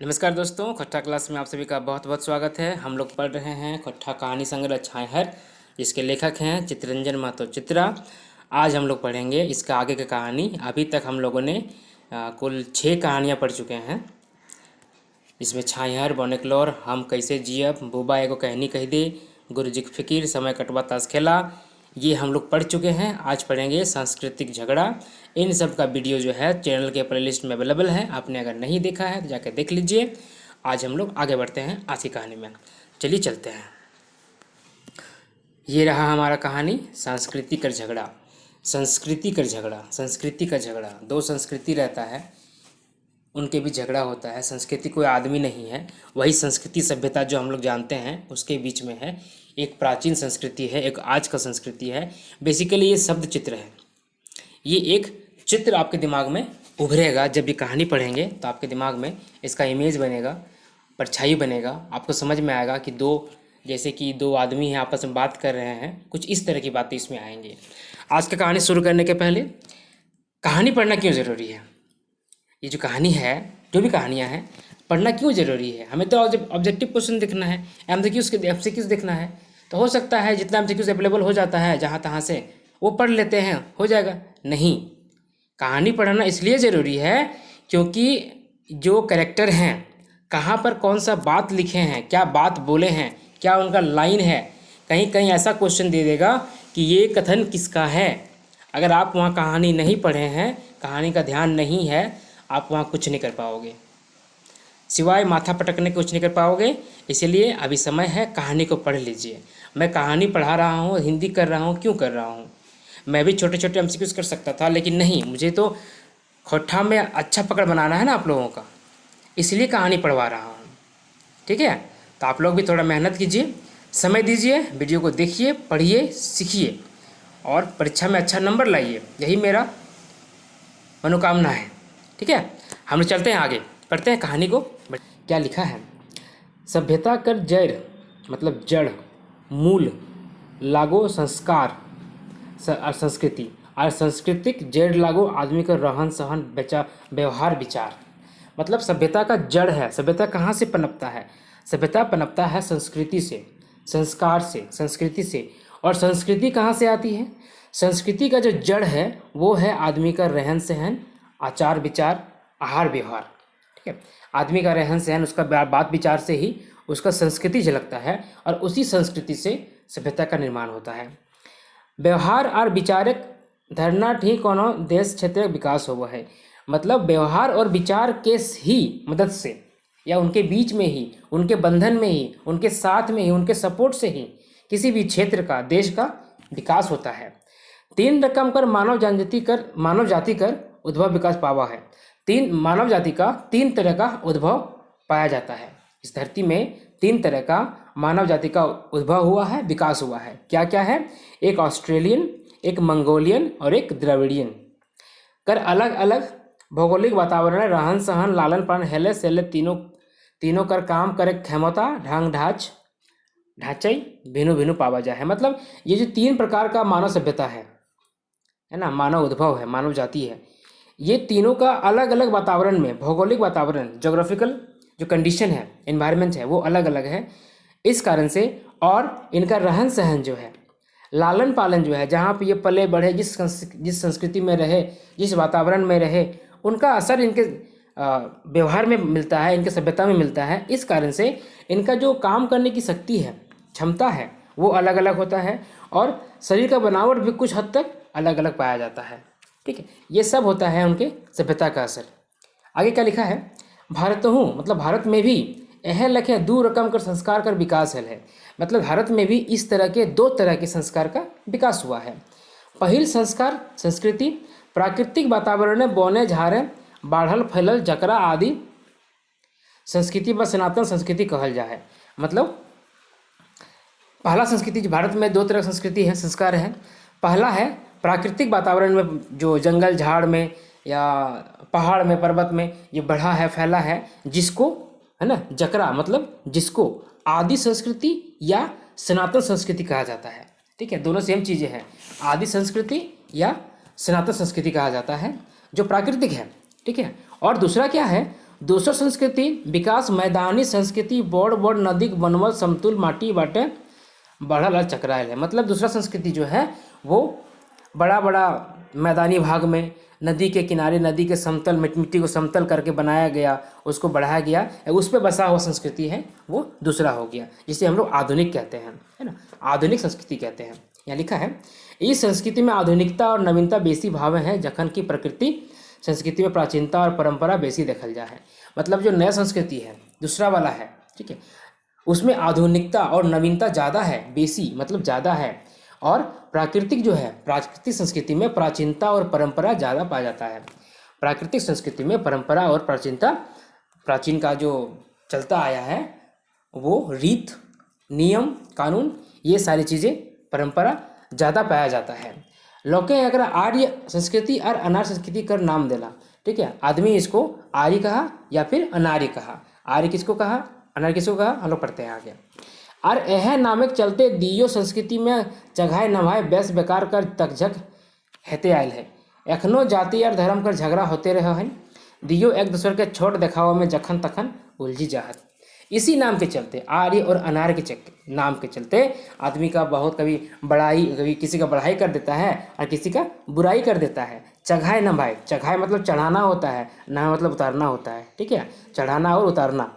नमस्कार दोस्तों, खट्टा क्लास में आप सभी का बहुत बहुत स्वागत है। हम लोग पढ़ रहे हैं खट्टा कहानी संग्रह छायाहर, जिसके लेखक हैं चित्तरंजन महतो चित्रा। आज हम लोग पढ़ेंगे इसका आगे की कहानी। अभी तक हम लोगों ने कुल 6 कहानियाँ पढ़ चुके हैं। इसमें छायाहर, बौनेकलौर, हम कैसे जियब, बुबा एगो कहनी कह दे, गुरुजी की फिकिर, समय कटवा ताश खेला, ये हम लोग पढ़ चुके हैं। आज पढ़ेंगे सांस्कृतिक झगड़ा। इन सब का वीडियो जो है चैनल के प्लेलिस्ट में अवेलेबल है। आपने अगर नहीं देखा है तो जाकर देख लीजिए। आज हम लोग आगे बढ़ते हैं आज की कहानी में। चलिए चलते हैं। ये रहा हमारा कहानी, सांस्कृतिक कर झगड़ा। संस्कृति कर झगड़ा, संस्कृति का झगड़ा। दो संस्कृति रहता है, उनके भी झगड़ा होता है। संस्कृति कोई आदमी नहीं है, वही संस्कृति सभ्यता जो हम लोग जानते हैं उसके बीच में है। एक प्राचीन संस्कृति है, एक आज का संस्कृति है। बेसिकली ये शब्द चित्र है। ये एक चित्र आपके दिमाग में उभरेगा। जब ये कहानी पढ़ेंगे तो आपके दिमाग में इसका इमेज बनेगा, परछाई बनेगा। आपको समझ में आएगा कि जैसे कि दो आदमी हैं, आपस में बात कर रहे हैं। कुछ इस तरह की बातें इसमें आएंगी। आज का कहानी शुरू करने के पहले कहानी पढ़ना क्यों ज़रूरी है, ये जो कहानी है, जो भी कहानियाँ हैं, पढ़ना क्यों ज़रूरी है। हमें तो ऑब्जेक्टिव क्वेश्चन देखना है, एमसीक्यूज़ देखना है। तो हो सकता है जितना एमसीक्यूज़ अवेलेबल हो जाता है जहाँ तहाँ से वो पढ़ लेते हैं, हो जाएगा। नहीं, कहानी पढ़ना इसलिए ज़रूरी है क्योंकि जो कैरेक्टर हैं, कहाँ पर कौन सा बात लिखे हैं, क्या बात बोले हैं, क्या उनका लाइन है, कहीं कहीं ऐसा क्वेश्चन दे देगा कि ये कथन किसका है। अगर आप वहाँ कहानी नहीं पढ़े हैं, कहानी का ध्यान नहीं है, आप वहाँ कुछ नहीं कर पाओगे, सिवाय माथा पटकने कुछ नहीं कर पाओगे। इसलिए अभी समय है, कहानी को पढ़ लीजिए। मैं कहानी पढ़ा रहा हूँ, हिंदी कर रहा हूँ, क्यों कर रहा हूँ। मैं भी छोटे छोटे एमसीक्यूज़ कर सकता था, लेकिन नहीं, मुझे तो खोट्ठा में अच्छा पकड़ बनाना है ना आप लोगों का, इसलिए कहानी पढ़वा रहा हूँ। ठीक है, तो आप लोग भी थोड़ा मेहनत कीजिए, समय दीजिए, वीडियो को देखिए, पढ़िए, सीखिए और परीक्षा में अच्छा नंबर लाइए। यही मेरा मनोकामना है। ठीक है, हम लोग चलते हैं आगे, पढ़ते हैं कहानी को। क्या लिखा है। सभ्यता कर जड़, मतलब जड़, मूल, लागो संस्कार और संस्कृति, और सांस्कृतिक जड़ लागो आदमी का रहन सहन व्यवहार विचार। मतलब सभ्यता का जड़ है। सभ्यता कहाँ से पनपता है। सभ्यता पनपता है संस्कृति से, संस्कार से, संस्कृति से। और संस्कृति कहाँ से आती है। संस्कृति का जो जड़ है वो है आदमी का रहन सहन, आचार विचार, आहार व्यवहार। ठीक है, आदमी का रहन सहन, उसका बात विचार से ही उसका संस्कृति झलकता है, और उसी संस्कृति से सभ्यता का निर्माण होता है। व्यवहार और विचारक धरना ठीक कोनो देश क्षेत्र विकास हुआ है। मतलब व्यवहार और विचार के ही मदद से, या उनके बीच में ही, उनके बंधन में ही, उनके साथ में ही, उनके सपोर्ट से ही किसी भी क्षेत्र का, देश का विकास होता है। 3 रकम कर मानव जाति कर उद्भव विकास पावा है। मानव जाति का 3 तरह का उद्भव पाया जाता है। इस धरती में 3 तरह का मानव जाति का उद्भव हुआ है, विकास हुआ है। क्या क्या है। एक ऑस्ट्रेलियन, एक मंगोलियन और एक द्रविडियन। कर अलग अलग भौगोलिक वातावरण, रहन सहन, लालन पालन, हेले सेले तीनों कर काम करे क्षमता, ढंग ढांचाई भिन्न भिन्न पावा जाए है। मतलब ये जो 3 प्रकार का मानव सभ्यता है ना, मानव उद्भव है, मानव जाति है, ये तीनों का अलग अलग वातावरण में, भौगोलिक वातावरण, जोग्राफिकल जो कंडीशन है, एनवायरनमेंट है, वो अलग अलग है। इस कारण से, और इनका रहन सहन जो है, लालन पालन जो है, जहाँ पे ये पले बढ़े, जिस संस्कृति में रहे, जिस वातावरण में रहे, उनका असर इनके व्यवहार में मिलता है, इनके सभ्यता में मिलता है। इस कारण से इनका जो काम करने की शक्ति है, क्षमता है, वो अलग अलग होता है, और शरीर का बनावट भी कुछ हद तक अलग अलग पाया जाता है। ठीक है, ये सब होता है उनके सभ्यता का असर। आगे क्या लिखा है। भारत हूँ, मतलब भारत में भी यह लखे 2 रकम कर संस्कार कर विकास है। मतलब भारत में भी इस तरह के 2 तरह के संस्कार का विकास हुआ है। पहिल संस्कार संस्कृति, प्राकृतिक वातावरण में बोने झारे बाढ़ल फैलल जकरा आदि संस्कृति व सनातन संस्कृति कहल जाए। मतलब पहला संस्कृति, भारत में 2 तरह की संस्कृति है, संस्कार है। पहला है प्राकृतिक वातावरण में, जो जंगल झाड़ में या पहाड़ में, पर्वत में ये बढ़ा है, फैला है, जिसको है ना, जकरा मतलब जिसको आदि संस्कृति या सनातन संस्कृति कहा जाता है। ठीक है, दोनों सेम चीज़ें हैं, आदि संस्कृति या सनातन संस्कृति कहा जाता है, जो प्राकृतिक है। ठीक है, और दूसरा क्या है, दोसर संस्कृति विकास मैदानी संस्कृति बड़ बड़ नदी बनवल समतुल माटी बाटे बढ़ल और चक्रायल है। मतलब दूसरा संस्कृति जो है वो बड़ा बड़ा मैदानी भाग में नदी के किनारे नदी के समतल मिट्टी को समतल करके बनाया गया, उसको बढ़ाया गया, उस पर बसा हुआ संस्कृति है वो दूसरा हो गया, जिसे हम लोग आधुनिक कहते हैं, है ना, आधुनिक संस्कृति कहते हैं। यहाँ लिखा है इस संस्कृति में आधुनिकता और नवीनता बेसी भाव है, जखन की प्रकृति संस्कृति में प्राचीनता और परंपरा बेसी देखल जा है। मतलब जो नया संस्कृति है दूसरा वाला है, ठीक है, उसमें आधुनिकता और नवीनता ज़्यादा है, बेसी मतलब ज़्यादा है, और प्राकृतिक जो है प्राकृतिक संस्कृति में प्राचीनता और परंपरा ज़्यादा पाया जाता है। प्राकृतिक संस्कृति में परंपरा और प्राचीनता, प्राचीन का जो चलता आया है वो रीत नियम कानून ये सारी चीज़ें परंपरा ज़्यादा पाया जाता है। लोके अगर आर्य संस्कृति और अनार्य संस्कृति कर नाम देला, ठीक है, आदमी इसको आर्य कहा या फिर अनार्य कहा। आर्य किसको कहा, अनार्य किसको कहा, हम लोग पढ़ते हैं आगे। और यह नामक चलते दियो संस्कृति में जगह नभाए बेस बेकार कर तकझक हेते आयल है। एखनो जाति और धर्म कर झगड़ा होते रहे हैं, दियो एक दूसरे के छोट देखावा में जखन तखन उलझी जाहत। इसी नाम के चलते आर्य और अनार्य के नाम के चलते आदमी का बहुत कभी बड़ाई, कभी किसी का बढ़ाई कर देता है और किसी का बुराई कर देता है। चढ़ाए न भाई, चढ़ाए मतलब चढ़ाना होता है, ना मतलब उतारना होता है, ठीक है, चढ़ाना और उतारना।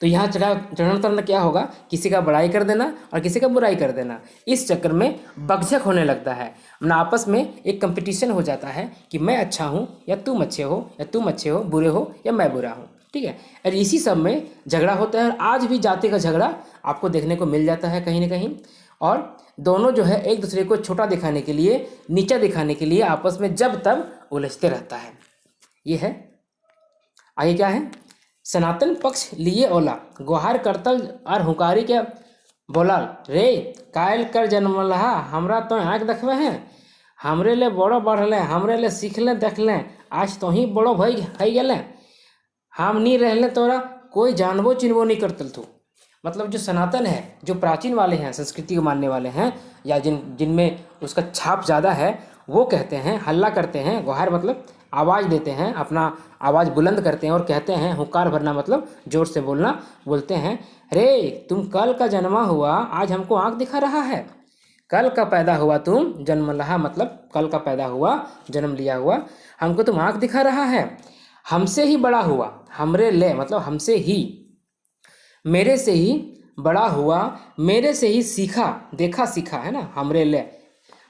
तो यहाँ चढ़ना उतरना क्या होगा, किसी का बड़ाई कर देना और किसी का बुराई कर देना। इस चक्कर में बकझक होने लगता है, अपना आपस में एक कंपटीशन हो जाता है कि मैं अच्छा हूँ या तुम अच्छे हो, या तुम अच्छे हो बुरे हो या मैं बुरा हूँ, ठीक है। और इसी सब में झगड़ा होता है। और आज भी जाति का झगड़ा आपको देखने को मिल जाता है कहीं ना कहीं, और दोनों जो है एक दूसरे को छोटा दिखाने के लिए, नीचा दिखाने के लिए आपस में जब तब उलझते रहता है। ये है। आगे क्या है, सनातन पक्ष लिए ओला गुहार करतल और हुकारी के बोलाल रे कायल कर जन्म लहा हमरा तो आँख देखबे हैं, हमरे ले बड़ो बढ़ले, हमरे ले सीख ले देख लें, आज तो ही बड़ो भई है गए, हम नहीं रहले तोरा कोई जानबो चिन्हबो नहीं करतल तू। मतलब जो सनातन है, जो प्राचीन वाले हैं, संस्कृति को मानने वाले हैं, या जिनमें उसका छाप ज़्यादा है, वो कहते हैं, हल्ला करते हैं, गुहार मतलब आवाज़ देते हैं, अपना आवाज़ बुलंद करते हैं और कहते हैं, हुंकार भरना मतलब जोर से बोलना, बोलते हैं रे तुम कल का जन्मा हुआ आज हमको आँख दिखा रहा है, कल का पैदा हुआ तुम जन्म लहा मतलब कल का पैदा हुआ जन्म लिया हुआ, हमको तुम आँख दिखा रहा है, हमसे ही बड़ा हुआ, हमरे ले मतलब हमसे ही, मेरे से ही बड़ा हुआ, मेरे से ही सीखा देखा सीखा, है ना, हमरे ले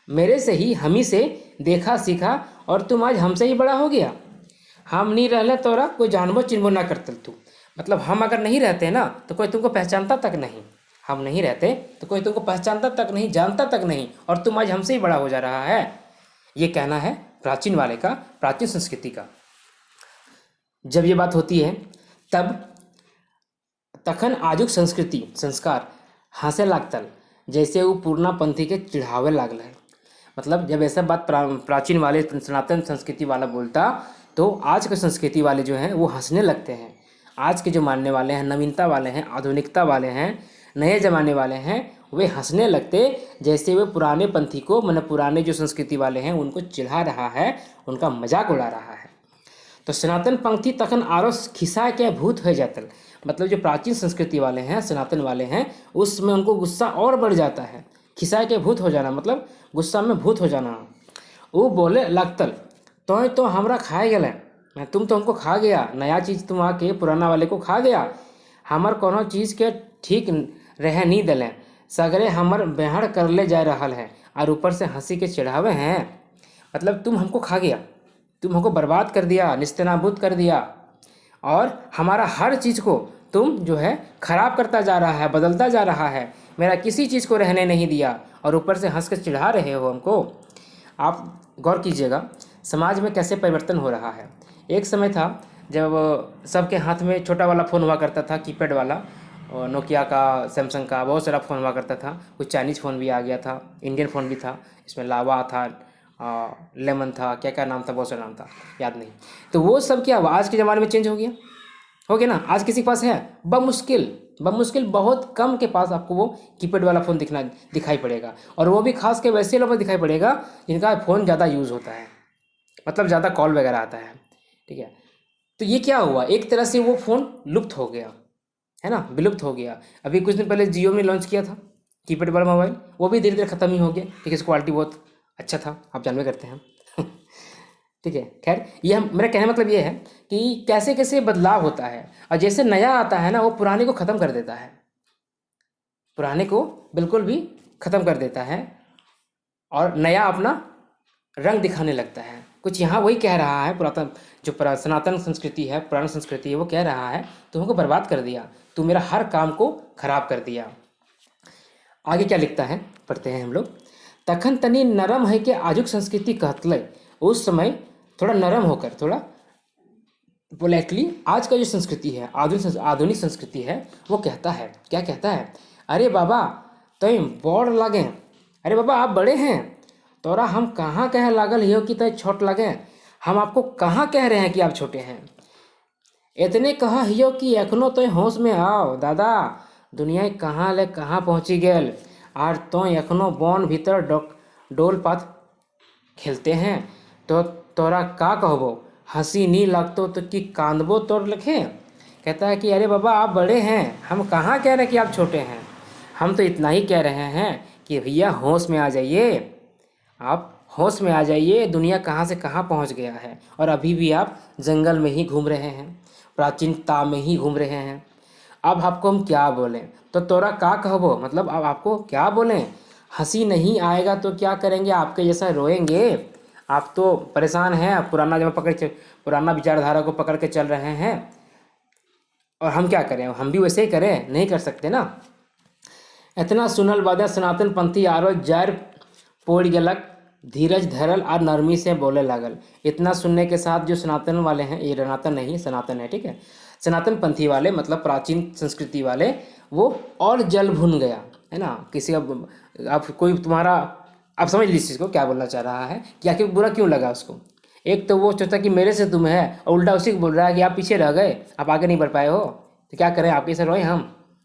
मेरे से ही हमी से देखा सीखा, और तुम आज हमसे ही बड़ा हो गया, हम नहीं रहले तोरा कोई जानबो चिन्हबो ना करतल तू। मतलब हम अगर नहीं रहते ना तो कोई तुमको पहचानता तक नहीं, हम नहीं रहते तो कोई तुमको पहचानता तक नहीं, जानता तक नहीं, और तुम आज हमसे ही बड़ा हो जा रहा है। ये कहना है प्राचीन वाले का, प्राचीन संस्कृति का। जब ये बात होती है तब तखन आजुक संस्कृति संस्कार हंसे लागतल, जैसे वो पूर्णा पंथी के चिढ़ावे लागल है। मतलब जब ऐसा बात प्राचीन वाले सनातन संस्कृति वाला बोलता तो आज के संस्कृति वाले जो हैं वो हंसने लगते हैं। आज के जो मानने वाले हैं, नवीनता वाले हैं, आधुनिकता वाले हैं, नए ज़माने वाले हैं, वे हंसने लगते जैसे वे पुराने पंथी को, मतलब पुराने जो संस्कृति वाले हैं उनको चिढ़ा रहा है, उनका मजाक उड़ा रहा है। तो सनातन पंथी तखन आरो खिसा के भूत हो जातल। मतलब जो प्राचीन संस्कृति वाले हैं, सनातन वाले हैं, उसमें उनको गुस्सा और बढ़ जाता है। खिसा के भूत हो जाना मतलब गुस्सा में भूत हो जाना। वो बोले लगतल तो हमरा खाए गए, तुम तो हमको खा गया, नया चीज़ तुम आके पुराना वाले को खा गया, हमर कोनो चीज़ के ठीक रह नहीं दिले, सगरे हमर बेहड़ कर ले जा रहा है, और ऊपर से हंसी के चिढ़ावे हैं। मतलब तुम हमको खा गया, तुम हमको बर्बाद कर दिया, निस्तेनाबूद कर दिया, और हमारा हर चीज़ को तुम जो है ख़राब करता जा रहा है, बदलता जा रहा है, मेरा किसी चीज़ को रहने नहीं दिया, और ऊपर से हंस कर चिढ़ा रहे हो हमको। आप गौर कीजिएगा समाज में कैसे परिवर्तन हो रहा है। एक समय था जब सबके हाथ में छोटा वाला फ़ोन हुआ करता था, कीपैड वाला, और नोकिया का, सैमसंग का, बहुत सारा फ़ोन हुआ करता था। कुछ चाइनीज़ फ़ोन भी आ गया था, इंडियन फ़ोन भी था, इसमें लावा था, लेमन था, क्या क्या नाम था, बहुत सारा नाम था, याद नहीं। तो वो सब क्या आज के ज़माने में चेंज हो गया ना। आज किसी के पास है बमुश्किल बहुत कम के पास आपको वो कीपैड वाला फ़ोन दिखाई पड़ेगा, और वो भी खास के वैसे लोगों को दिखाई पड़ेगा जिनका फ़ोन ज़्यादा यूज़ होता है, मतलब ज़्यादा कॉल वगैरह आता है, ठीक है। तो ये क्या हुआ, एक तरह से वो फ़ोन लुप्त हो गया, है ना, विलुप्त हो गया। अभी कुछ दिन पहले जियो ने लॉन्च किया था कीपैड वाला मोबाइल, वो भी धीरे धीरे ख़त्म ही हो गया क्योंकि इसकी क्वालिटी बहुत अच्छा था, आप जानवे करते हैं। ठीक है, खैर ये मेरा कहने का मतलब ये है कि कैसे कैसे बदलाव होता है, और जैसे नया आता है ना वो पुराने को ख़त्म कर देता है, पुराने को बिल्कुल भी ख़त्म कर देता है और नया अपना रंग दिखाने लगता है। कुछ यहाँ वही कह रहा है पुरातन, जो सनातन संस्कृति है, पुरानी संस्कृति है, वो कह रहा है तुमको बर्बाद कर दिया, तू मेरा हर काम को खराब कर दिया। आगे क्या लिखता है, पढ़ते हैं हम लोग। तखन तनी नरम है कि आजुक संस्कृति कहतले, उस समय थोड़ा नरम होकर, थोड़ा पोलाइटली आज का जो संस्कृति है, आधुनिक संस्कृति है, वो कहता है, क्या कहता है, अरे बाबा तुम बड़ लगे, अरे बाबा आप बड़े हैं, तोरा हम कहाँ कह लागल हियो कि तुम छोट लगे, हम आपको कहाँ कह रहे हैं कि आप छोटे हैं। इतने कहा हियो कि एखनो तो होश में आओ दादा, दुनिया कहाँ ले कहाँ पहुँची गेल, आर तो एखनो बन भीतर डोल पात खेलते हैं, तो तोरा का कहबो, हंसी नहीं लगतो तो कि कांदबो तोर लखे। कहता है कि अरे बाबा आप बड़े हैं, हम कहाँ कह रहे हैं कि आप छोटे हैं, हम तो इतना ही कह रहे हैं कि भैया होश में आ जाइए, आप होश में आ जाइए, दुनिया कहाँ से कहाँ पहुँच गया है और अभी भी आप जंगल में ही घूम रहे हैं, प्राचीनता में ही घूम रहे हैं। अब आपको हम क्या बोलें, तो तोरा का कहबो, मतलब अब आपको क्या बोलें, हंसी नहीं आएगा तो क्या करेंगे, आपके जैसा रोएंगे, आप तो परेशान हैं, पुराना जब पुराना विचारधारा को पकड़ के चल रहे हैं, और हम क्या करें, हम भी वैसे ही करें, नहीं कर सकते ना। इतना सुनल बादे सनातन पंथी आरो जर पोड़ गलक, धीरज धरल और नरमी से बोले लागल। इतना सुनने के साथ जो सनातन वाले हैं, ये सनातन नहीं सनातन है, ठीक है, सनातन पंथी वाले मतलब प्राचीन संस्कृति वाले, वो और जल भुन गया, है ना। किसी का आप कोई तुम्हारा, आप समझ लीजिए इसको क्या बोलना चाह रहा है, कि आखिर बुरा क्यों लगा उसको। एक तो वो सोचता कि मेरे से तुम है, और उल्टा उसी को बोल रहा है कि आप पीछे रह गए, आप आगे नहीं बढ़ पाए हो, तो क्या करें, आपके से रोए हम,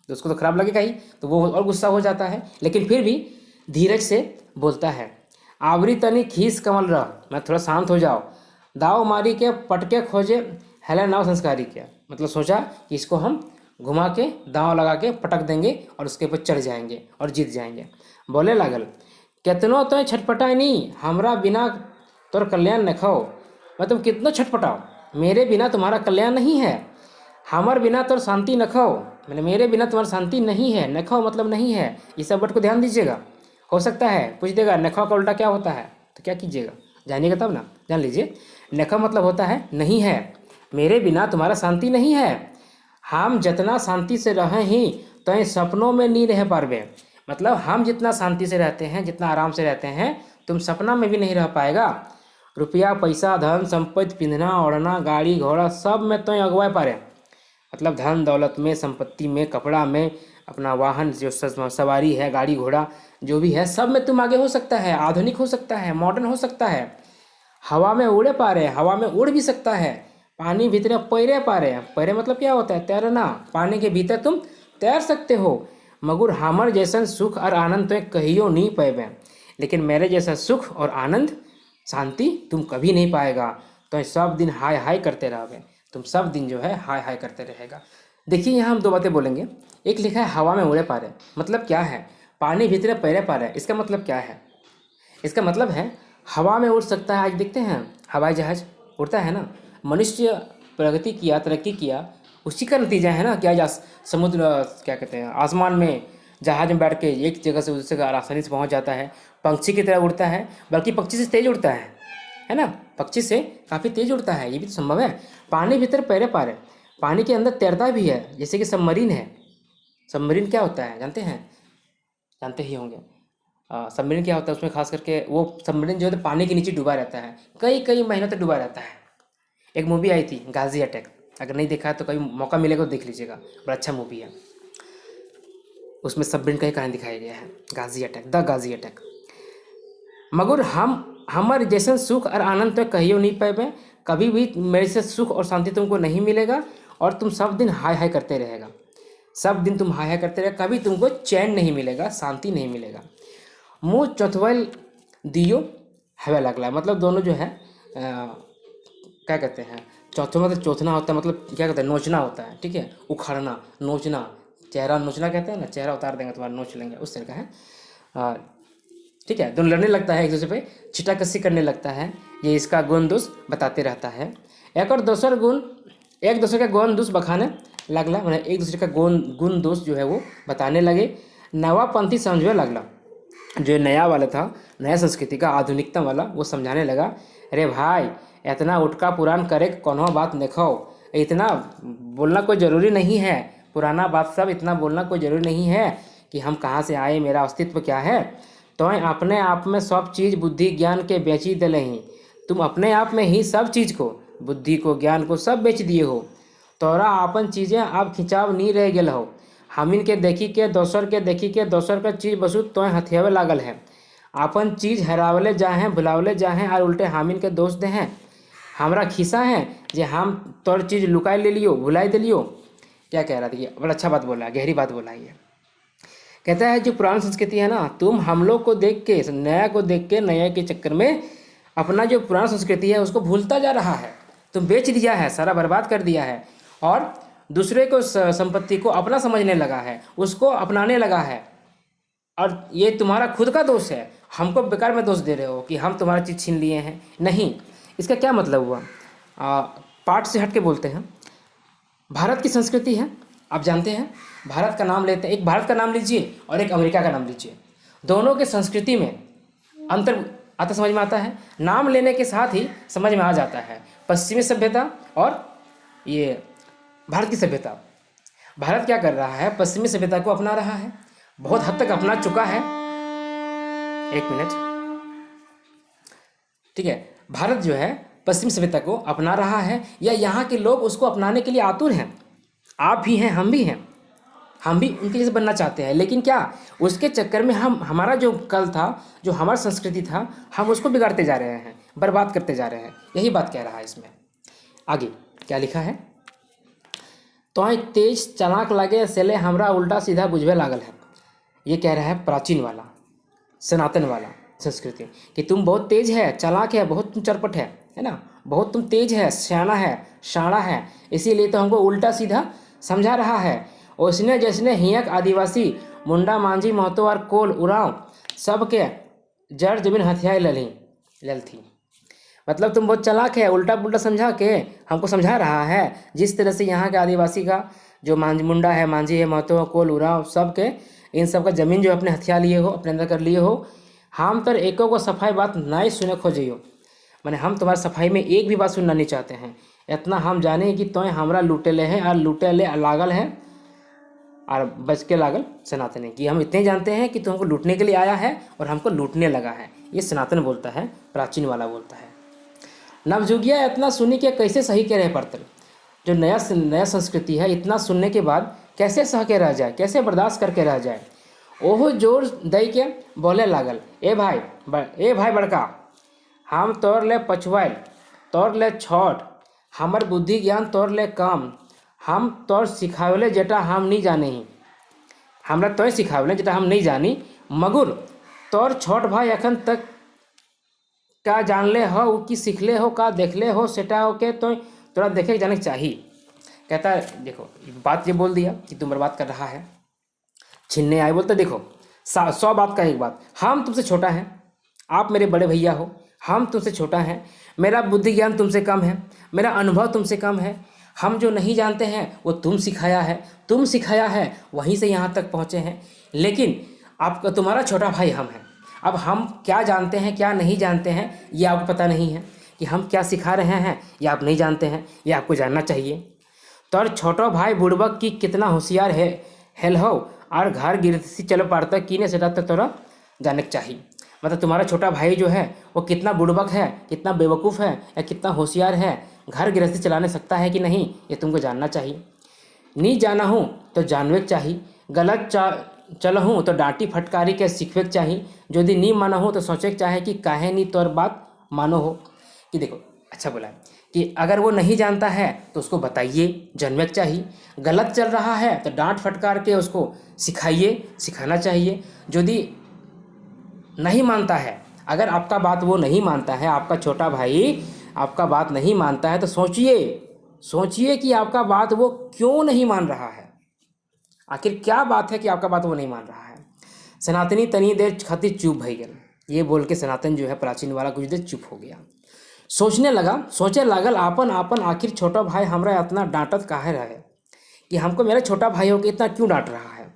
तो उसको तो खराब लगेगा ही, तो वो और गुस्सा हो जाता है। लेकिन फिर भी धीरज से बोलता है, आवरी तनी खीस कमल रह, मैं थोड़ा शांत हो जाओ, दाव मारी के पटके खोजे हेला नाव संस्कारी किया, मतलब सोचा कि इसको हम घुमा के दांव लगा के पटक देंगे और उसके ऊपर चढ़ जाएंगे और जीत जाएंगे। बोले लागल, कितनो तो छटपटाई नहीं, हमरा बिना तोर कल्याण न खाओ, मतलब कितनो छटपटाओ, मेरे बिना तुम्हारा कल्याण नहीं है, हमार बिना तोर शांति न खाओ, मैंने मेरे बिना तुम्हारी शांति नहीं है, न खाओ मतलब नहीं है, इस सब वर्ड को ध्यान दीजिएगा। हो सकता है पूछ देगा नखा का उल्टा क्या होता है, तो क्या कीजिएगा, जानिएगा तब ना, जान लीजिए। नखा मतलब होता है नहीं है, मेरे बिना तुम्हारा शांति नहीं है, हम जितना शांति से रहें ही तो सपनों में नहीं रह पावे, मतलब हम जितना शांति से रहते हैं, जितना आराम से रहते हैं, तुम सपना में भी नहीं रह पाएगा। रुपया पैसा धन संपत्ति पिंधना ओढ़ना गाड़ी घोड़ा सब में तो अगवा पारे, मतलब धन दौलत में, संपत्ति में, कपड़ा में, अपना वाहन जो सवारी है, गाड़ी घोड़ा जो भी है, सब में तुम आगे हो सकता है, आधुनिक हो सकता है, मॉडर्न हो सकता है, हवा में उड़े पा रहे, हवा में उड़ भी सकता है, पानी भीतर पैरे पा रहे, पैरे मतलब क्या होता है, तैरना, पानी के भीतर तुम तैर सकते हो, मगर हमर जैसा सुख और आनंद तो कहियो नहीं पाएबे, लेकिन मेरे जैसा सुख और आनंद शांति तुम कभी नहीं पाएगा, तो सब दिन हाय हाय करते रहोगे, तुम सब दिन जो है हाय हाय करते रहेगा। देखिए यहाँ हम दो बातें बोलेंगे, एक लिखा है हवा में उड़े पा रहे, मतलब क्या है, पानी भीतर पैरे पा रहे, इसका मतलब क्या है, इसका मतलब है हवा में उड़ सकता है। आज देखते हैं हवाई जहाज उड़ता है ना, मनुष्य प्रगति किया, तरक्की किया, उसी का नतीजा है ना कि आज समुद्र क्या कहते हैं, आसमान में जहाज में बैठ के एक जगह से दूसरी जगह आसानी से पहुंच जाता है, पंछी की तरह उड़ता है, बल्कि पक्षी से तेज उड़ता है ना, पक्षी से काफ़ी तेज उड़ता है, ये भी तो संभव है। पानी भीतर पैरे पा रहे, पानी के अंदर तैरता भी है, जैसे कि सबमरीन है। सबमरीन क्या होता है जानते हैं, जानते ही होंगे। सबमरीन क्या होता है, उसमें खास करके वो सबमरीन जो है पानी के नीचे डूबा रहता है, कई कई महीनों तक डूबा रहता है। एक मूवी आई थी गाजी अटैक, अगर नहीं देखा है तो कभी मौका मिलेगा तो देख लीजिएगा, बड़ा अच्छा मूवी है, उसमें सबमरीन का ही कहानी दिखाया गया है, गाजी अटैक, द गाजी अटैक। मगर हमारे जैसे सुख और आनंद तो कहियो नहीं पाएबे, कभी भी मेरे से सुख और शांति तुमको नहीं मिलेगा, और तुम सब दिन हाय हाय करते रहेगा, सब दिन तुम हाय हाय करते रहेगा, कभी तुमको चैन नहीं मिलेगा, शांति नहीं मिलेगा। मुँह चौथवल दियो हवे लगला, मतलब दोनों जो है क्या कहते हैं, चौथा मतलब चौथना होता है, मतलब क्या कहते हैं, नोचना होता है, ठीक है, उखाड़ना, नोचना, चेहरा नोचना कहते हैं ना, चेहरा उतार देंगे तुम्हारा, नोच लेंगे, उस तरह का है। आ, ठीक है, दोनों लड़ने लगता है एक दूसरे पे, छिटाकसी करने लगता है, ये इसका गुण दोष बताते रहता है। एक और दूसर गुण, एक दूसरे का गुण दोष बखाने लगला, मैंने एक दूसरे का गुण दोष जो है वो बताने लगे। नवापंथी समझने लगला, जो नया वाला था, नया संस्कृति का, आधुनिकता वाला, वो समझाने लगा, अरे भाई इतना उठका पुराण करे कोनो बात देखो, इतना बोलना कोई ज़रूरी नहीं है, पुराना बात सब इतना बोलना कोई ज़रूरी नहीं है कि हम कहाँ से आए, मेरा अस्तित्व क्या है। तो अपने आप में सब चीज़ बुद्धि ज्ञान के बेची दिले ही, तुम अपने आप में ही सब चीज़ को, बुद्धि को, ज्ञान को सब बेच दिए हो। तोरा अपन चीज़ें अब खिंचाव नहीं रह गए हो, हमिन के देखी के दोसर के देखी के दोसर का चीज़ बसु तो हथियावे लागल है, अपन चीज़ हरावले जाए, भुलावले जाए, और उल्टे हामिन के दोष दे हैं, हमरा खिस्सा है जे हम तोर चीज़ लुकाई ले लियो, भुलाई दे लियो। क्या कह रहा था, ये बड़ा अच्छा बात बोला, गहरी बात बोला ये। कहता है जो पुरानी संस्कृति है ना, तुम हम लोग को देख के, नया को देख के, नया के चक्कर में अपना जो पुराना संस्कृति है उसको भूलता जा रहा है, तुम बेच दिया है, सारा बर्बाद कर दिया है, और दूसरे को संपत्ति को अपना समझने लगा है, उसको अपनाने लगा है, और ये तुम्हारा खुद का दोष है, हमको बेकार में दोष दे रहे हो कि हम तुम्हारा चीज़ छीन लिए हैं। नहीं, इसका क्या मतलब हुआ, पाठ से हट के बोलते हैं। भारत की संस्कृति है, आप जानते हैं, भारत का नाम लेते हैं, एक भारत का नाम लीजिए और एक अमेरिका का नाम लीजिए, दोनों के संस्कृति में अंतर आता समझ में आता है, नाम लेने के साथ ही समझ में आ जाता है। पश्चिमी सभ्यता और ये भारत की सभ्यता, भारत क्या कर रहा है, पश्चिमी सभ्यता को अपना रहा है, बहुत हद तक अपना चुका है। एक मिनट, ठीक है, भारत जो है पश्चिमी सभ्यता को अपना रहा है, या यहाँ के लोग उसको अपनाने के लिए आतुर हैं, आप भी हैं, हम भी हैं, हम भी उनके जैसे बनना चाहते हैं, लेकिन क्या उसके चक्कर में हम, हमारा जो कल था, जो हमारा संस्कृति था, हम उसको बिगाड़ते जा रहे हैं, बर्बाद करते जा रहे हैं। यही बात कह रहा है इसमें। आगे क्या लिखा है, तो तेज चलाक लगे सेले हमरा उल्टा सीधा बुझवे लागल है। ये कह रहा है प्राचीन वाला, सनातन वाला संस्कृति, कि तुम बहुत तेज है, चालाक है, बहुत तुम चरपट है ना, बहुत तुम तेज है, सियाना है, शाणा है, इसीलिए तो हमको उल्टा सीधा समझा रहा है। उसने जैसने हियक आदिवासी मुंडा मांझी महतो और कोल उराव सबके जड़ जमीन हथियार ललथी। मतलब तुम बहुत चालाक है, उल्टा पुल्टा समझा के हमको समझा रहा है, जिस तरह से यहाँ के आदिवासी का जो मुंडा है, मांझी है, महतो, कोल उराव सब के, इन सब का ज़मीन जो अपने हथियार लिए हो, अपने अंदर कर लिए हो, हम तो एको को सफाई बात नहीं सुने खोजियो, मैंने हम तुम्हारे सफाई में एक भी बात सुनना नहीं चाहते हैं। इतना हम जाने कि तो हमरा लूटे ले हैं और लूटे ले लागल है और बच के लागल सनातन है, कि हम इतने जानते हैं कि तुमको लूटने के लिए आया है और हमको लूटने लगा है। ये सनातन बोलता है, प्राचीन वाला बोलता है। नवजुगिया इतना सुनी के कैसे सही के रह पड़ते, जो नया संस्कृति है, इतना सुनने के बाद कैसे सह के रह जाए, कैसे बर्दाश्त करके रह जाए। ओहो जोर दे के बोले लागल, ए भाई बड़का, हम तोर ले पछुआल, तोर ले छोट, हमर बुद्धि ज्ञान तोर ले कम, हम तोर सिखावले जेटा हम नहीं जाने ही, हमरा तो सिखावले जेटा हम नहीं जानी, मगुर तोर छोट भाई अखन तक का जानले हो कि सीखले हो, का देखले हो, सेटा हो के तो तोरा देखे जाने चाहिए। कहता है देखो, बात ये बोल दिया कि तुम बर्बाद कर रहा है, छीनने आए, बोलते देखो 100 बात का एक बात, हम तुमसे छोटा है, आप मेरे बड़े भैया हो, हम तुमसे छोटा है, मेरा बुद्धि ज्ञान तुमसे कम है, मेरा अनुभव तुमसे कम है, हम जो नहीं जानते हैं वो तुम सिखाया है, वहीं से यहाँ तक पहुँचे हैं, लेकिन आपका तुम्हारा छोटा भाई हम हैं। अब हम क्या जानते हैं क्या नहीं जानते हैं ये आपको पता नहीं है, कि हम क्या सिखा रहे हैं ये आप नहीं जानते हैं, ये आपको जानना चाहिए। तो छोटो भाई बुड़बक की कितना होशियार है हेल हो, और घर गिरती चलो पारता की ने सेटा तो तोरा जाने चाहिए। मतलब तुम्हारा छोटा भाई जो है वो कितना बुड़बक है, कितना बेवकूफ़ है, या कितना होशियार है, घर गृहस्थी चलाने सकता है कि नहीं, ये तुमको जानना चाहिए। नहीं जाना हूँ तो जानवे चाहिए, गलत चलहूँ तो डांटी फटकारी के सीखवे चाहिए, यदि नहीं माना हो तो सोचे चाहे कि काहे नहीं तोर बात मानो हो। कि देखो अच्छा बोला है कि अगर वो नहीं जानता है तो उसको बताइए, जानवे चाहिए, गलत चल रहा है तो डांट फटकार के उसको सिखाइए, सिखाना चाहिए। यदि नहीं मानता है, अगर आपका बात वो नहीं मानता है, आपका छोटा भाई आपका बात नहीं मानता है, तो सोचिए सोचिए कि आपका बात वो क्यों नहीं मान रहा है, आखिर क्या बात है कि आपका बात वो नहीं मान रहा है। सनातनी तनी देर खातिर चुप भई गल। ये बोल के सनातन जो है प्राचीन वाला कुछ देर चुप हो गया। सोचे लागल आपन आपन, आखिर छोटा भाई हमरा इतना डांटत काहे रहे, कि हमको मेरा छोटा भाई हो के इतना क्यों डांट रहा है,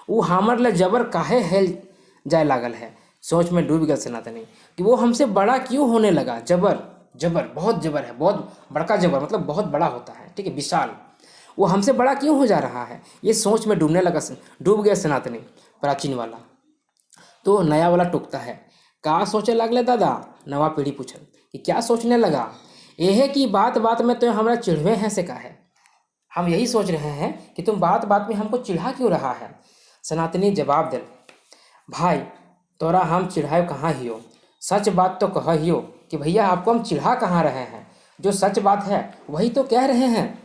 वो हमर ले जबर काहे हेल जाए लागल है। सोच में डूब गया सनातनी कि वो हमसे बड़ा क्यों होने लगा। जबर जबर बहुत जबर है, बहुत बड़का जबर मतलब बहुत बड़ा होता है, ठीक है, विशाल। वो हमसे बड़ा क्यों हो जा रहा है, ये सोच में डूब गया सनातनी प्राचीन वाला। तो नया वाला टोकता है, का सोचे लगले दादा। नवा पीढ़ी पूछल कि क्या सोचने लगा। यह कि बात बात में तो हमरा चिढ़वे हैं से का है, हम यही सोच रहे हैं कि तुम बात बात में हमको चिढ़ा क्यों रहा है। सनातनी जवाब दिल, भाई तोरा हम चिढ़ाए कहाँ हियो, सच बात तो कह हियो कि भैया आपको हम चिढ़ा कहाँ रहे हैं, जो सच बात है वही तो कह रहे हैं।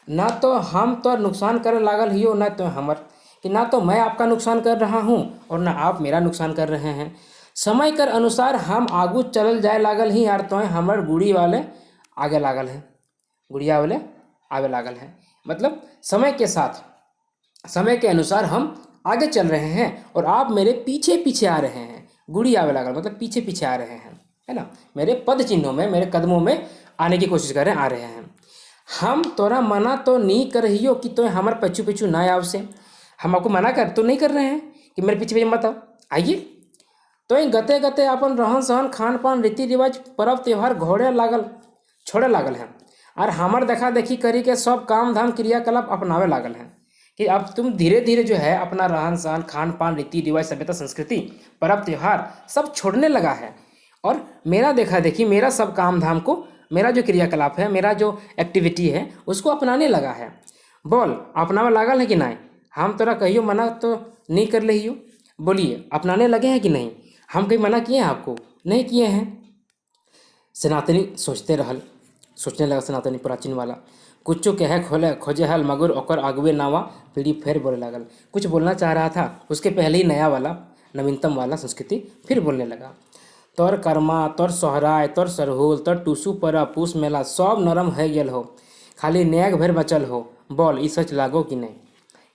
ना तो हम तो नुकसान करे लागल हियो, ना तो हमर, कि ना तो मैं आपका नुकसान कर रहा हूँ और ना आप मेरा नुकसान कर रहे हैं। समय कर अनुसार हम आगू चलल जाए लागल ही यार, तो हमर गुड़ी वाले आगे लागल है, गुड़िया वाले आगे लागल है। मतलब समय के साथ, समय के अनुसार हम आगे चल रहे हैं और आप मेरे पीछे पीछे आ रहे हैं। गुड़ी आवे लागल मतलब पीछे पीछे आ रहे हैं, है ना, मेरे पद चिन्हों में, मेरे कदमों में आने की कोशिश कर रहे हैं, आ रहे हैं। हम तोरा मना तो नहीं कर रहियो कि तो हमारे पीछू पीछू ना आओ से, हम आपको मना कर तो नहीं कर रहे हैं कि मेरे पीछे पीछे मत आओ, आइए। तो गते गते अपन रहन सहन खान पान रीति रिवाज पर्व त्यौहार छोड़े लागल हैं और हमार देखा देखी करी के सब काम धाम क्रियाकलाप अपनावे लागल हैं। कि अब तुम धीरे धीरे जो है अपना रहन सहन खान पान रीति रिवाज सभ्यता संस्कृति पर्व त्यौहार सब छोड़ने लगा है और मेरा देखा देखी, मेरा सब काम धाम को, मेरा जो क्रियाकलाप है, मेरा जो एक्टिविटी है उसको अपनाने लगा है। बोल अपनावे लागल है कि नहीं, हम तोरा कहियो मना तो नहीं कर ले हियो, बोलिए अपनाने लगे हैं कि नहीं, हम कहीं मना किए हैं आपको, नहीं किए हैं। सनातनी सोचने लगा सनातनी प्राचीन वाला, कुछो कहे खोजे हल मगर ओकर आगुए नावा पीढ़ी फिर बोले लागल। कुछ बोलना चाह रहा था, उसके पहले ही नया वाला नवीनतम वाला संस्कृति फिर बोलने लगा। तोर कर्मा, तोर सोहराय, तोर सरहुल, तोर टूसू पर पूस मेला सब नरम है गेल हो, खाली नेग भर बचल हो। बोल ई सच लागो कि नहीं,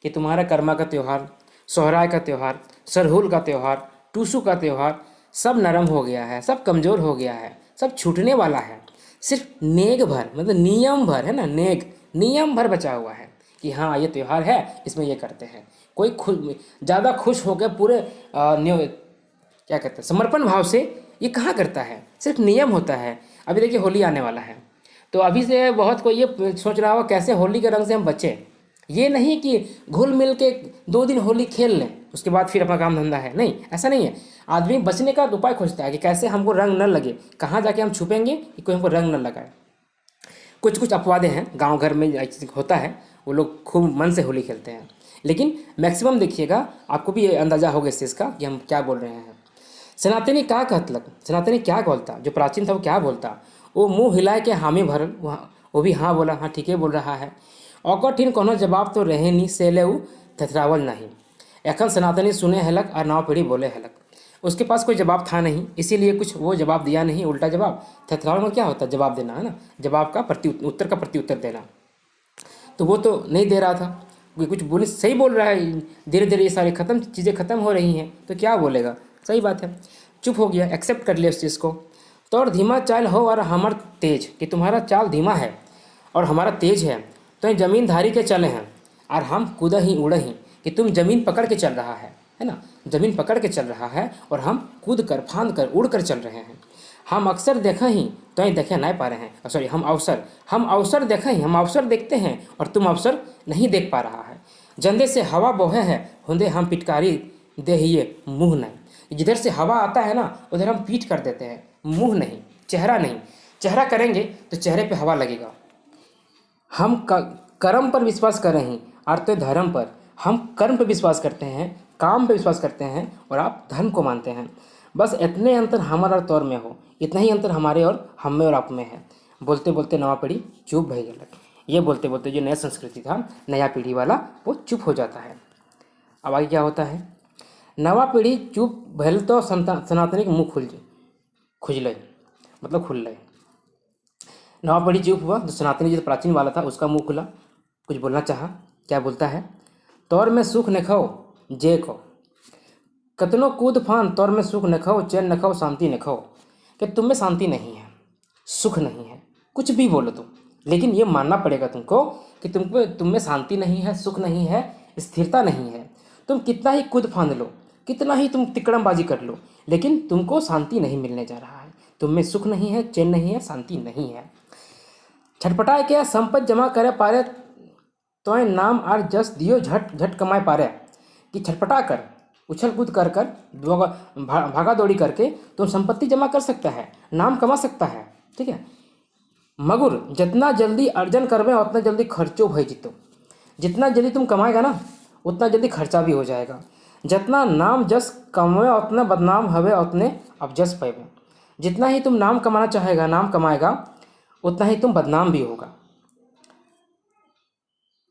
कि तुम्हारा कर्मा का त्यौहार, सोहराय का त्यौहार, सरहुल का त्यौहार, टूसू का त्यौहार सब नरम हो गया है, सब कमज़ोर हो गया है, सब छूटने वाला है। सिर्फ नेग भर मतलब नियम भर है ना, नेग नियम भर बचा हुआ है कि हाँ ये त्यौहार है, इसमें ये करते हैं। कोई ज़्यादा खुश होकर पूरे क्या कहते हैं समर्पण भाव से ये कहाँ करता है, सिर्फ नियम होता है। अभी देखिए होली आने वाला है, तो अभी से बहुत कोई ये सोच रहा हो कैसे होली के रंग से हम बचें। ये नहीं कि घुल मिल के 2 दिन होली खेल लें उसके बाद फिर अपना काम धंधा है, नहीं, ऐसा नहीं है। आदमी बचने का उपाय खोजता है कि कैसे हमको रंग न लगे, कहाँ जाके हम छुपेंगे कि कोई हमको रंग न लगाए। कुछ कुछ अपवादें हैं, गांव घर में होता है, वो लोग खूब मन से होली खेलते हैं, लेकिन मैक्सिमम देखिएगा आपको भी अंदाजा होगा इस चीज़ का कि हम क्या बोल रहे हैं। सनातनी क्या कहतलक, सनातनी क्या बोलता, जो प्राचीन था वो क्या बोलता। वो मुँह हिलाए के हामी भरल, वो भी हाँ बोला, हाँ ठीक है बोल रहा है। ओकर ठीन कोनो जवाब तो रहे नहीं, सेले उ थथरावल नहीं। एखन सनातनी सुने हलक और नव पीढ़ी बोले हलक, उसके पास कोई जवाब था नहीं, इसीलिए कुछ वो जवाब दिया नहीं, उल्टा जवाब। थथरावल में क्या होता है, जवाब देना है ना, जवाब का उत्तर का प्रत्युत्तर देना। तो वो तो नहीं दे रहा था, कोई कुछ बोले सही बोल रहा है, धीरे धीरे ये सारी चीज़ें ख़त्म हो रही हैं तो क्या बोलेगा, सही बात है, चुप हो गया, एक्सेप्ट कर लिया उस चीज़ को। तो और धीमा चाल हो और हमर तेज, कि तुम्हारा चाल धीमा है और हमारा तेज है, तो जमीन धारी के चले हैं और हम कूद ही उड़ ही, कि तुम जमीन पकड़ के चल रहा है ना, जमीन पकड़ के चल रहा है और हम कूद कर फांद कर उड़ कर चल रहे हैं। हम अक्सर देखें ही तो ही देखे नहीं पा रहे हैं, सॉरी हम अवसर देखें ही, हम अवसर देखते हैं और तुम अवसर नहीं देख पा रहा है। जंदे से हवा बोहे है होंदे हम पिटकारी दे हिए मुँह नहीं, जिधर से हवा आता है ना उधर हम पीट कर देते हैं, मुँह नहीं, चेहरा नहीं। चेहरा करेंगे तो चेहरे पे हवा लगेगा। हम कर्म पर विश्वास कर रहे हैं और तो धर्म पर, हम कर्म पर विश्वास करते हैं, काम पर विश्वास करते हैं और आप धर्म को मानते हैं। बस इतने अंतर हमारा और तौर में हो, इतना ही अंतर हमारे और हम में और आप में है। बोलते बोलते नवा पीढ़ी चुप भई गलक। ये बोलते बोलते जो नया संस्कृति था, नया पीढ़ी वाला, वो चुप हो जाता है। अब आगे क्या होता है, नवा पीढ़ी चुप भल तो सनातनी के मुँह खुजल मतलब खुल नवा पीढ़ी चुप हुआ। जो सनातनी जो प्राचीन वाला था उसका मुंह खुला, कुछ बोलना चाहा। क्या बोलता है? तौर में सुख न खाओ जे को, कतनो कूद फान तौर में सुख न खाओ, चैन न खाओ शांति न खाओ। कि तुम में शांति नहीं है, सुख नहीं है, कुछ भी बोलो तुम, लेकिन ये मानना पड़ेगा तुमको कि तुम में शांति नहीं है, सुख नहीं है, स्थिरता नहीं है। तुम कितना ही कूद फांद लो, कितना ही तुम तिकड़मबाजी कर लो, लेकिन तुमको शांति नहीं मिलने जा रहा है। तुम में सुख नहीं है, चैन नहीं है, शांति नहीं है। छटपटाए क्या संपत्ति जमा करे पारे, तो नाम आर जस दियो झट झट कमाए पारे। कि छटपटा कर, उछल कूद कर कर, भागा दौड़ी करके तुम संपत्ति जमा कर सकता है, नाम कमा सकता है, ठीक है। मगर जितना जल्दी अर्जन करवे उतना जल्दी खर्चो भय जितो। जितना जल्दी तुम कमाएगा ना उतना जल्दी खर्चा भी हो जाएगा। जितना नाम जस कमवे उतना बदनाम हवे उतने अब जस पैवे। जितना ही तुम नाम कमाना चाहेगा, नाम कमाएगा, उतना ही तुम बदनाम भी होगा।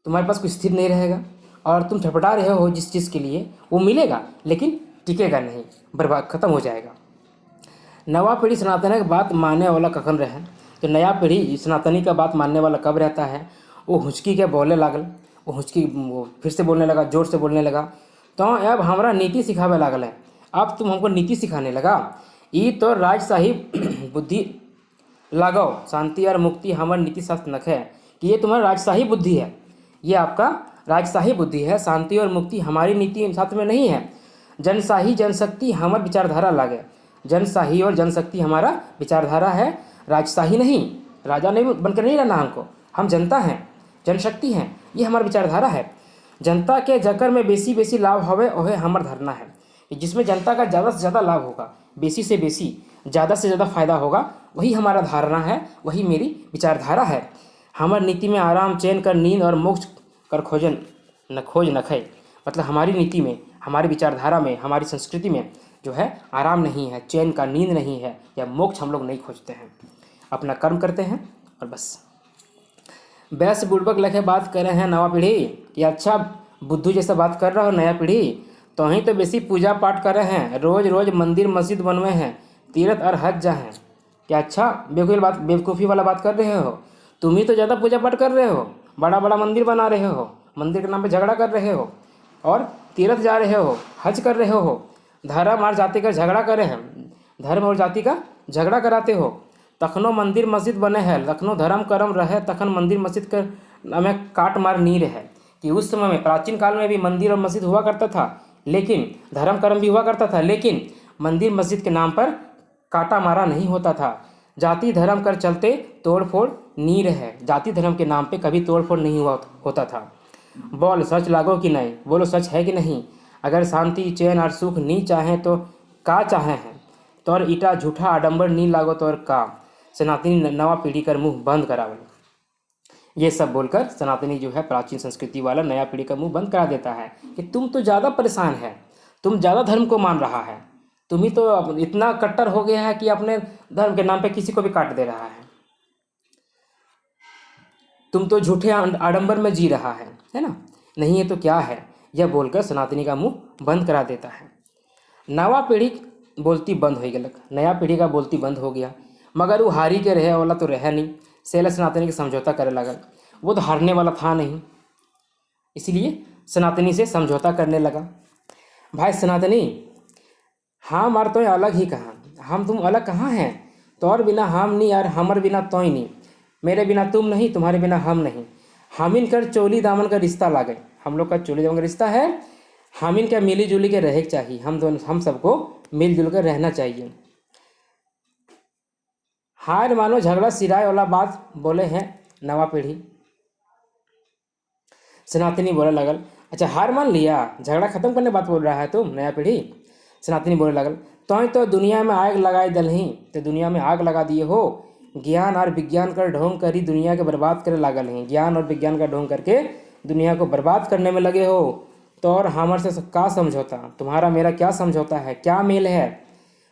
तुम्हारे पास कुछ स्थिर नहीं रहेगा और तुम छटपटा रहे हो जिस चीज़ के लिए, वो मिलेगा लेकिन टिकेगा नहीं, बर्बाद खत्म हो जाएगा। नवा पीढ़ी सनातनी की बात मानने वाला कखन रहे? तो नया पीढ़ी सनातनी का बात मानने वाला कब रहता है? वो हुचकी के बोले लागल, वो फिर से बोलने लगा, जोर से बोलने लगा। तो अब हमारा नीति सिखावे लागल है, अब तुम हमको नीति सिखाने लगा। ई तो राजशाही बुद्धि लगाओ, शांति और मुक्ति हमारा नीति शास्त्र नख है। कि ये तुम्हारा राजशाही बुद्धि है, ये आपका राजशाही बुद्धि है। शांति और मुक्ति हमारी नीति शास्त्र में नहीं है। जनशाही जनशक्ति हमारी विचारधारा लागे। जनशाही और जनशक्ति हमारा विचारधारा है, राजशाही नहीं। राजा नहीं बनकर नहीं रहना हमको, हम जनता हैं, जनशक्ति हैं, ये हमारी विचारधारा है। जनता के जकर में बेसी बेसी लाभ होवे ओहे हमार धारणा है। जिसमें जनता का ज़्यादा से ज़्यादा लाभ होगा, बेसी से बेसी, ज़्यादा से ज़्यादा फायदा होगा, वही हमारा धारणा है, वही मेरी विचारधारा है। हमारी नीति में आराम चैन कर नींद और मोक्ष कर खोजन न खोज न खै। मतलब हमारी नीति में, हमारी विचारधारा में, हमारी संस्कृति में जो है आराम नहीं है, चैन का नींद नहीं है, या मोक्ष हम लोग नहीं खोजते हैं। अपना कर्म करते हैं और बस। बैस बुड़बक लखे बात कर रहे हैं नवा पीढ़ी, या अच्छा बुद्धू जैसा बात कर रहा हो नया पीढ़ी। तो ही तो बेसी पूजा पाठ कर रहे हैं, रोज़ रोज़ मंदिर मस्जिद बनवे हैं, तीर्थ और हज जा हैं। क्या अच्छा बेवकूफ़ी वाला बात कर रहे हो? तुम ही तो ज़्यादा पूजा पाठ कर रहे हो, बड़ा बड़ा मंदिर बना रहे हो, मंदिर के नाम पे झगड़ा कर रहे हो, और तीर्थ जा रहे हो, हज कर रहे हो, धर्म और जाति का झगड़ा कर रहे हैं, धर्म और जाति का झगड़ा कराते हो। तखनो मंदिर मस्जिद बने हैं, लखनऊ धर्म कर्म रहे, तखन मंदिर मस्जिद के हमें काट मार नहीं रहे। कि उस समय में प्राचीन काल में भी मंदिर और मस्जिद हुआ करता था, लेकिन धर्म कर्म भी हुआ करता था, लेकिन मंदिर मस्जिद के नाम पर काटा मारा नहीं होता था। जाति धर्म कर चलते तोड़ फोड़ नहीं रहे, जाति धर्म के नाम पे कभी तोड़ फोड़ नहीं हुआ होता था। बोल सच लागो कि नहीं, बोलो सच है कि नहीं? अगर शांति चैन और सुख नहीं चाहें तो का चाहे हैं? तोर ईटा झूठा आडंबर नहीं लागो तोर का, सनातनी नवा पीढ़ी कर मुंह बंद करावल। ये सब बोलकर सनातनी जो है प्राचीन संस्कृति वाला नया पीढ़ी का मुंह बंद करा देता है कि तुम तो ज़्यादा परेशान है, तुम ज़्यादा धर्म को मान रहा है, तुम ही तो इतना कट्टर हो गया है कि अपने धर्म के नाम पे किसी को भी काट दे रहा है, तुम तो झूठे आडंबर में जी रहा है ना? नहीं है तो क्या है? यह बोलकर सनातनी का मुंह बंद करा देता है। नवा पीढ़ी बोलती बंद हो गलक, नया पीढ़ी का बोलती बंद हो गया। मगर वो हारी के रहे वाला तो रहा नहीं, सेला सनातनी के समझौता करे लगा। वो तो हारने वाला था नहीं, इसलिए सनातनी से समझौता करने लगा। भाई सनातनी, हाँ मार तो अलग ही कहाँ, हम तुम अलग कहाँ हैं? तोर बिना हम नहीं यार, हमर बिना तो ही नहीं, मेरे बिना तुम नहीं, तुम्हारे बिना हम नहीं। हामिन कर चोली दामन का रिश्ता लागे, हम लोग का चोली दामन का रिश्ता है। हामिन क्या मिली जुली के रहे चाहिए, हम सबको मिलजुल कर रहना चाहिए। हार मानो झगड़ा सिराय वाला बात बोले हैं नवा पीढ़ी। सनातनी बोले लगल, अच्छा हार मान लिया, झगड़ा खत्म करने बात बोल रहा है तुम नया पीढ़ी? सनातनी बोले लगल, तो दुनिया में आग लगाए दलही, तो दुनिया में आग लगा दिए हो। ज्ञान और विज्ञान का ढोंग करी दुनिया के बर्बाद करे लागल हैं, ज्ञान और विज्ञान का ढोंग करके दुनिया को बर्बाद करने में लगे हो। तो और हमर से क्या समझौता, तुम्हारा मेरा क्या समझौता है, क्या मेल है?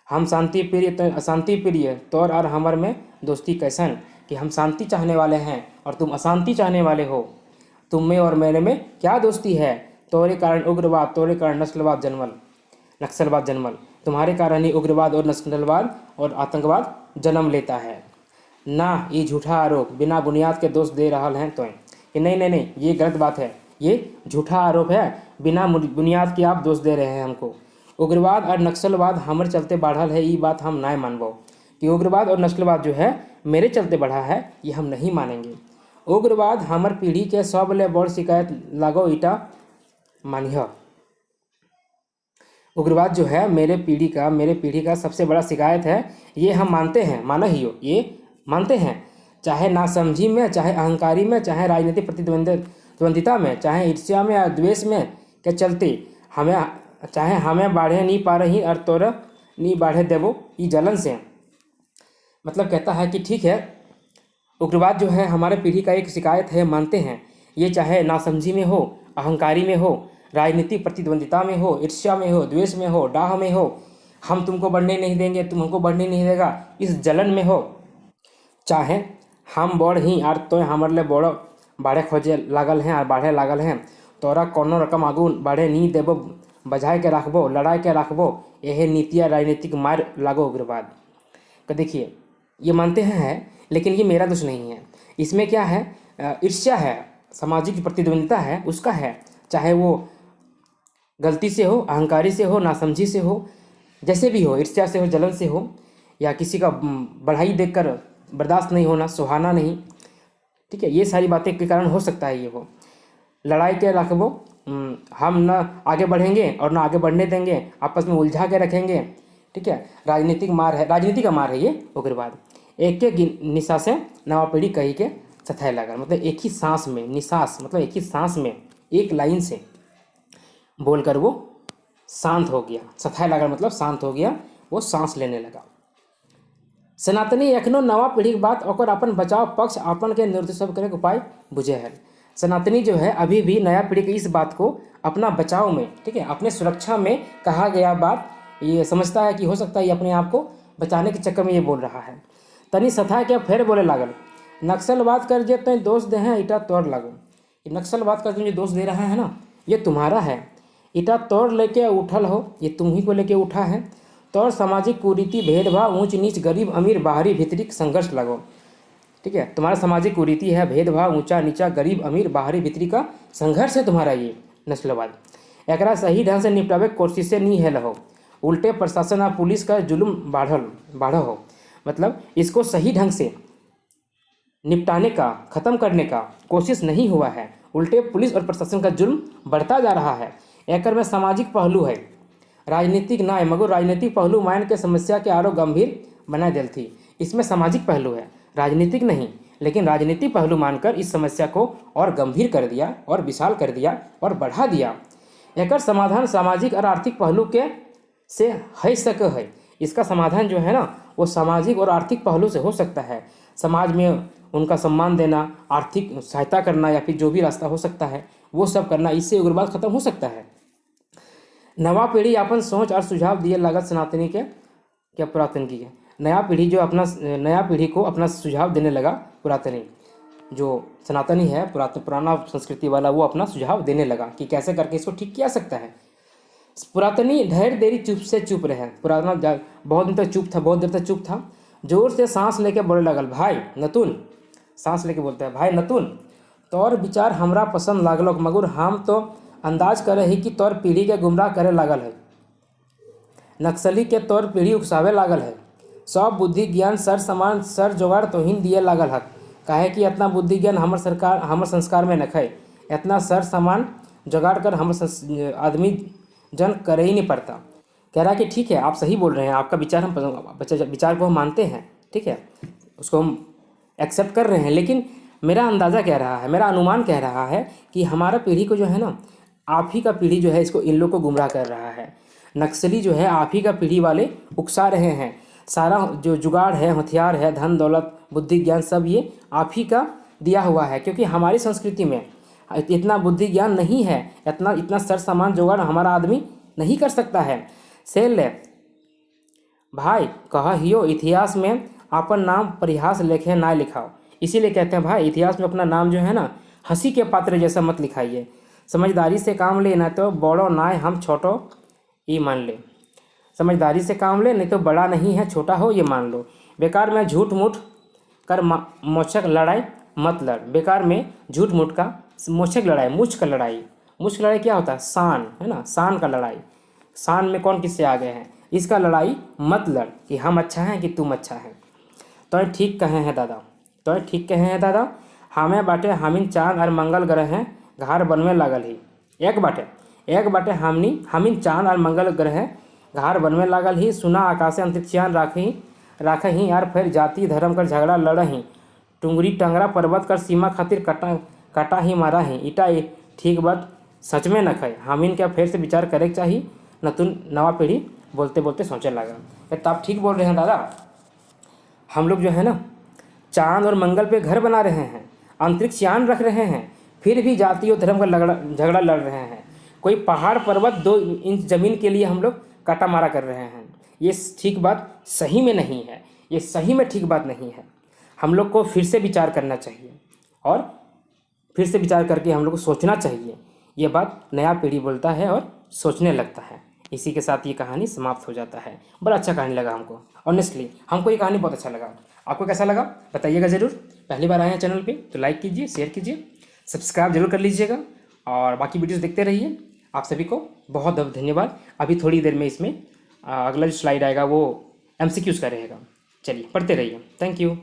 हम शांति प्रिय तो अशांति प्रिय, तोर और हमर में दोस्ती कैसन? कि हम शांति चाहने वाले हैं और तुम अशांति चाहने वाले हो। तुम में और मेरे में क्या दोस्ती है? तोरे कारण उग्रवाद, तोरे कारण नक्सलवाद जन्मल, तुम्हारे कारण ही उग्रवाद और नक्सलवाद और आतंकवाद जन्म लेता है। ना ये झूठा आरोप बिना बुनियाद के दोष दे रहा हैं तो कि नहीं नहीं नहीं, ये गलत बात है, ये झूठा आरोप है, बिना बुनियाद के आप दोष दे रहे हैं हमको। उग्रवाद और नक्सलवाद हमर चलते बढ़ल है, ये बात हम ना मानबो कि उग्रवाद और नक्सलवाद जो है मेरे चलते बढ़ा है, ये हम नहीं मानेंगे। उग्रवाद हमर पीढ़ी के सब ले बड़ शिकायत लागो ईटा मानिह। उग्रवाद जो है मेरे पीढ़ी का सबसे बड़ा शिकायत है, ये हम मानते हैं, माना ही हो, ये मानते हैं। चाहे नासमझी में, चाहे अहंकारी में, चाहे राजनीतिक प्रतिद्वंदिता में, चाहे ईर्ष्या में या द्वेष में के चलते हमें बाढ़े नहीं पा रही और तोर नहीं बाढ़े देवो ई जलन से। मतलब कहता है कि ठीक है, उग्रवाद जो है हमारे पीढ़ी का एक शिकायत है, मानते हैं। ये चाहे नासमझी में हो, अहंकारी में हो, राजनीतिक प्रतिद्वंदिता में हो, ईर्ष्या में हो, द्वेष में हो, डाह में हो, हम तुमको बढ़ने नहीं देंगे, तुम हमको बढ़ने नहीं देगा, इस जलन में हो। चाहे हम बढ़ ही और तो हमार ले बड़ बाढ़े खोजे लागल हैं और बाढ़े लागल हैं, तोरा कोनो रकम आगू बाढ़े नहीं देबो, बजाय के रखबो, लड़ाई के रखबो, यह नीतिया राजनीतिक मार लागो उग्रवाद। तो देखिए ये मानते हैं, लेकिन ये मेरा दोष नहीं है। इसमें क्या है, ईर्ष्या है, सामाजिक प्रतिद्वंदिता है, उसका है। चाहे वो गलती से हो, अहंकारी से हो, नासमझी से हो, जैसे भी हो, ईर्ष्या से हो, जलन से हो, या किसी का बढ़ाई देखकर बर्दाश्त नहीं होना, सुहाना नहीं, ठीक है, ये सारी बातें के कारण हो सकता है ये हो। लड़ाई के रखबो, हम ना आगे बढ़ेंगे और ना आगे बढ़ने देंगे, आपस में उलझा के रखेंगे, ठीक है, राजनीतिक मार है, राजनीति का मार है ये उग्रवाद। एक एक निशा से नवा पीढ़ी कही के सथाए लगा, मतलब एक ही सांस में, निशास मतलब एक ही सांस में, एक लाइन से बोलकर वो शांत हो गया। सथाए लगा मतलब शांत हो गया, वो सांस लेने लगा। सनातनी एखनो नवा पीढ़ी के बात और अपन बचाव पक्ष अपन के निर्देश करे के उपाय बुझे है। सनातनी जो है अभी भी नया पीढ़ी की इस बात को अपना बचाव में, ठीक है, अपने सुरक्षा में कहा गया बात ये समझता है कि हो सकता है ये अपने आप को बचाने के चक्कर में ये बोल रहा है। तनी सथा के फिर बोले लागल, नक्सलवाद कर जे तय दोष दे हैं ईटा तोड़ लागो। नक्सलवाद का जो दोष दे रहा है ना, ये तुम्हारा है, ईटा तोड़ लेके उठल हो, ये तुम ही को लेके उठा है। तोड़ सामाजिक कुरीति, भेदभाव, ऊंच नीच, गरीब अमीर, बाहरी भीतरी संघर्ष लगो, ठीक है, तुम्हारा सामाजिक कुरीति है, भेदभाव, ऊंचा नीचा, गरीब अमीर, बाहरी भीतरी का संघर्ष है तुम्हारा ये नस्लवाद। एकरा सही ढंग से निपटावे कोशिशें नहीं है लहो, उल्टे प्रशासन और पुलिस का जुल्म बाढ़ हो। मतलब इसको सही ढंग से निपटाने का, खत्म करने का कोशिश नहीं हुआ है, उल्टे पुलिस और प्रशासन का जुल्म बढ़ता जा रहा है। एकर में सामाजिक पहलू है, राजनीतिक ना है, मगर राजनीतिक पहलू मान के समस्या के आरो गंभीर बना दिल थी। इसमें सामाजिक पहलू है, राजनीतिक नहीं, लेकिन राजनीतिक पहलू मानकर इस समस्या को और गंभीर कर दिया और विशाल कर दिया और बढ़ा दिया। एकर समाधान सामाजिक और आर्थिक पहलू के से है सके है। इसका समाधान जो है ना, वो सामाजिक और आर्थिक पहलू से हो सकता है। समाज में उनका सम्मान देना, आर्थिक सहायता करना, या फिर जो भी रास्ता हो सकता है वो सब करना, इससे उग्रवाद खत्म हो सकता है। नवा पीढ़ी अपन सोच और सुझाव दिए लागत सनातनी के क्या पुरातन की है। नया पीढ़ी को अपना सुझाव देने लगा, पुरातनी जो सनातनी है, पुराना संस्कृति वाला, वो अपना सुझाव देने लगा कि कैसे करके इसको ठीक किया सकता है। पुरातनी ढेर देरी चुप रहे। पुराना बहुत दिन तक चुप था, बहुत देर तक चुप था। जोर से सांस लेके बोले लगल, भाई नतुन, सांस लेके बोलते हैं, भाई नतुन, तोर विचार हमरा पसंद लागल, मगर हम तो अंदाज करे ही कि तोर पीढ़ी के गुमराह करे लागल है। नक्सली के तोर पीढ़ी उकसावे लागल है। सब बुद्धि ज्ञान सर समान सर जोगाड़ तोहिन दिए लागल है। काहे कि इतना बुद्धि ज्ञान हमर संस्कार में नखे, इतना सर समान जोगाड़ कर हमर आदमी जन करे ही नहीं पड़ता। कह रहा है कि ठीक है, आप सही बोल रहे हैं, आपका विचार विचार को हम मानते हैं, ठीक है, उसको हम एक्सेप्ट कर रहे हैं, लेकिन मेरा अंदाज़ा कह रहा है, मेरा अनुमान कह रहा है कि हमारा पीढ़ी को जो है ना, आप ही का पीढ़ी जो है इसको इन लोग को गुमराह कर रहा है। नक्सली जो है आप ही का पीढ़ी वाले उकसा रहे हैं। सारा जो जुगाड़ है, हथियार है, धन दौलत, बुद्धि ज्ञान, सब ये आप ही का दिया हुआ है, क्योंकि हमारी संस्कृति में इतना बुद्धि ज्ञान नहीं है, इतना सर सामान जुगाड़ हमारा आदमी नहीं कर सकता है। से ले भाई कहा हियो, इतिहास में अपन नाम परिहास लेखे ना लिखाओ। इसीलिए कहते हैं भाई, इतिहास में अपना नाम जो है ना, हंसी के पात्र जैसा मत लिखाइए। समझदारी से काम ले, ना तो बड़ो ना हम छोटो ये मान ले। समझदारी से काम ले, नहीं तो बड़ा नहीं है छोटा हो ये मान लो। बेकार में झूठ मूठ कर मोक्षक लड़ाई मत लड़, बेकार में झूठ मूठ का। मोक्षक लड़ाई, मुझ का लड़ाई, मुझ का लड़ाई क्या होता है? शान, है ना, शान का लड़ाई। शान में कौन किससे आगे हैं, इसका लड़ाई मत लड़ कि हम अच्छा हैं कि तुम अच्छा है। तो ठीक कहे हैं दादा, तो ठीक कहे हैं दादा, हमें बाटे हमिन चांद और मंगल ग्रह हैं, घर बनवे लागल ही। एक बाटे हमिन चांद और मंगल ग्रह घर बनवे लागल ही, सुना आकाशे अंतरिक्षयान राखही यार, फिर जाति धर्म कर झगड़ा लड़ही, टुंगरी टंगरा पर्वत कर सीमा खातिर कटा ही मारा ही। इटा ठीक बात सच में न खाए, हमिन क्या फिर से विचार करे के चाहिए, नतुन नवा पीढ़ी बोलते बोलते सोचे लगा। तो आप ठीक बोल रहे हैं दादा, हम लोग जो है ना चांद और मंगल पे घर बना रहे हैं, अंतरिक्ष यान रख रहे हैं, फिर भी जाति और धर्म का झगड़ा लड़ रहे हैं। कोई पहाड़ पर्वत 2 इंच ज़मीन के लिए हम लोग काटा मारा कर रहे हैं। ये ठीक बात सही में नहीं है, ये सही में ठीक बात नहीं है। हम लोग को फिर से विचार करना चाहिए और फिर से विचार करके हम लोग को सोचना चाहिए। ये बात नया पीढ़ी बोलता है और सोचने लगता है। इसी के साथ ये कहानी समाप्त हो जाता है। बड़ा अच्छा कहानी लगा हमको, ऑनेस्टली हमको ये कहानी बहुत अच्छा लगा। आपको कैसा लगा बताइएगा ज़रूर। पहली बार आए हैं चैनल पे तो लाइक कीजिए, शेयर कीजिए, सब्सक्राइब जरूर कर लीजिएगा और बाकी वीडियोस देखते रहिए। आप सभी को बहुत बहुत धन्यवाद। अभी थोड़ी देर में इसमें अगला जो स्लाइड आएगा वो MCQs का रहेगा। चलिए पढ़ते रहिए। Thank you.